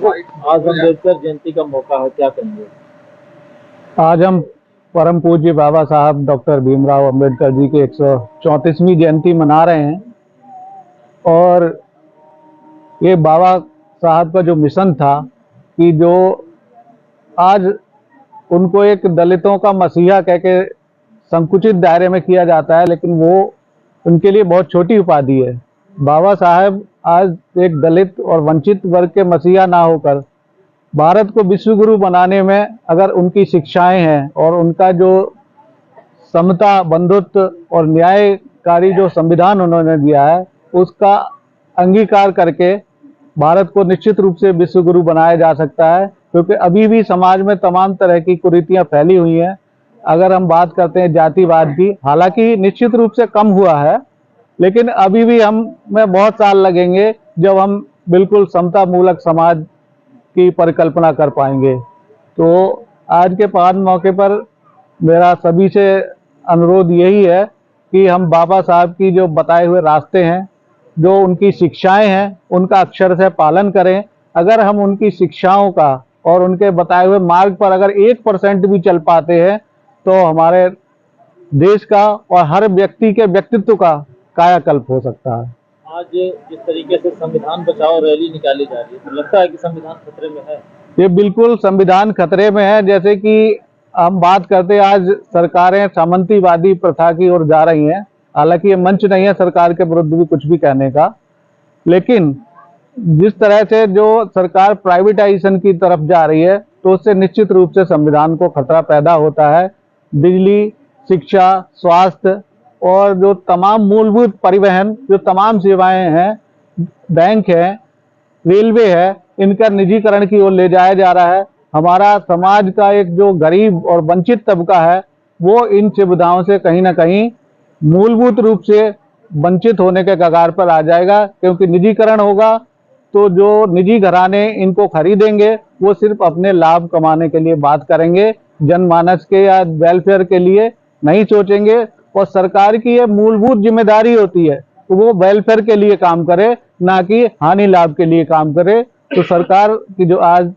आज अम्बेडकर जयंती का मौका है, क्या कहेंगे? आज हम परम पूज्य बाबा साहब डॉक्टर भीमराव अंबेडकर जी की 134वीं जयंती मना रहे हैं। और ये बाबा साहब का जो मिशन था कि जो आज उनको एक दलितों का मसीहा कह के संकुचित दायरे में किया जाता है, लेकिन वो उनके लिए बहुत छोटी उपाधि है। बाबा साहब आज एक दलित और वंचित वर्ग के मसीहा ना होकर भारत को विश्व गुरु बनाने में अगर उनकी शिक्षाएं हैं और उनका जो समता, बंधुत्व और न्यायकारी जो संविधान उन्होंने दिया है, उसका अंगीकार करके भारत को निश्चित रूप से विश्व गुरु बनाया जा सकता है। क्योंकि अभी भी समाज में तमाम तरह की कुरीतियां फैली हुई हैं। अगर हम बात करते हैं जातिवाद की, हालांकि निश्चित रूप से कम हुआ है, लेकिन अभी भी हम में बहुत साल लगेंगे जब हम बिल्कुल समता मूलक समाज की परिकल्पना कर पाएंगे। तो आज के पावन मौके पर मेरा सभी से अनुरोध यही है कि हम बाबा साहब की जो बताए हुए रास्ते हैं, जो उनकी शिक्षाएं हैं, उनका अक्षर से पालन करें। अगर हम उनकी शिक्षाओं का और उनके बताए हुए मार्ग पर अगर 1% भी चल पाते हैं तो हमारे देश का और हर व्यक्ति के व्यक्तित्व का कायाकल्प हो सकता है। आज जिस तरीके से संविधान बचाओ रैली निकाली जा रही है, तो लगता है कि संविधान खतरे में है? ये बिल्कुल संविधान खतरे में है। जैसे कि हम बात करते हैं, आज सरकारें सामंतीवादी प्रथा की ओर जा रही हैं। हालांकि ये मंच नहीं है सरकार के विरुद्ध भी कुछ भी कहने का, लेकिन जिस तरह से जो सरकार प्राइवेटाइजेशन की तरफ जा रही है, तो उससे निश्चित रूप से संविधान को खतरा पैदा होता है। बिजली, शिक्षा, स्वास्थ्य और जो तमाम मूलभूत परिवहन, जो तमाम सेवाएं हैं, बैंक है, रेलवे है, इनका निजीकरण की ओर ले जाया जा रहा है। हमारा समाज का एक जो गरीब और वंचित तबका है, वो इन सुविधाओं से कहीं ना कहीं मूलभूत रूप से वंचित होने के कगार पर आ जाएगा। क्योंकि निजीकरण होगा तो जो निजी घराने इनको खरीदेंगे वो सिर्फ अपने लाभ कमाने के लिए बात करेंगे, जनमानस के या वेलफेयर के लिए नहीं सोचेंगे। और सरकार की ये मूलभूत जिम्मेदारी होती है तो वो वेलफेयर के लिए काम करे, ना कि हानि लाभ के लिए काम करे। तो सरकार की जो आज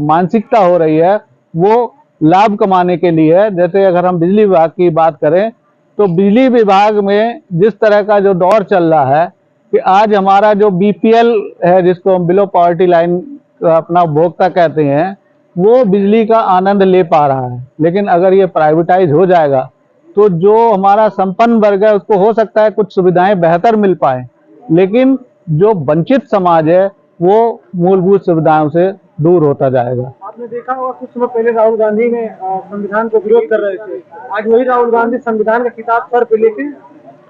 मानसिकता हो रही है वो लाभ कमाने के लिए है। जैसे अगर हम बिजली विभाग की बात करें तो बिजली विभाग में जिस तरह का जो दौर चल रहा है कि आज हमारा जो बीपीएल है, जिसको हम बिलो पॉवर्टी लाइन अपना उपभोक्ता कहते हैं, वो बिजली का आनंद ले पा रहा है। लेकिन अगर ये प्राइवेटाइज हो जाएगा तो जो हमारा संपन्न वर्ग है उसको हो सकता है कुछ सुविधाएं बेहतर मिल पाए, लेकिन जो वंचित समाज है वो मूलभूत सुविधाओं से दूर होता जाएगा। आपने देखा होगा कुछ समय पहले राहुल गांधी ने संविधान को विरोध कर रहे थे, आज वही राहुल गांधी संविधान का किताब सर पे लेके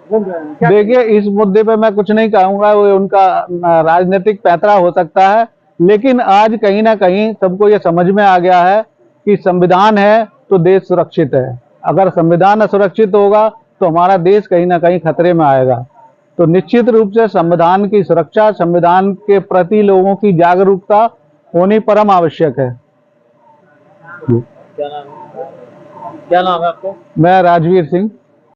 घूम रहे हैं। देखिए, इस मुद्दे पे मैं कुछ नहीं कहूंगा, वो उनका राजनीतिक पैंतरा हो सकता है, लेकिन आज कहीं ना कहीं सबको ये समझ में आ गया है कि संविधान है तो देश सुरक्षित है। अगर संविधान असुरक्षित होगा तो हमारा देश कहीं ना कहीं खतरे में आएगा। तो निश्चित रूप से संविधान की सुरक्षा, संविधान के प्रति लोगों की जागरूकता होनी परम आवश्यक है। क्या नाम है आपका? मैं राजवीर सिंह।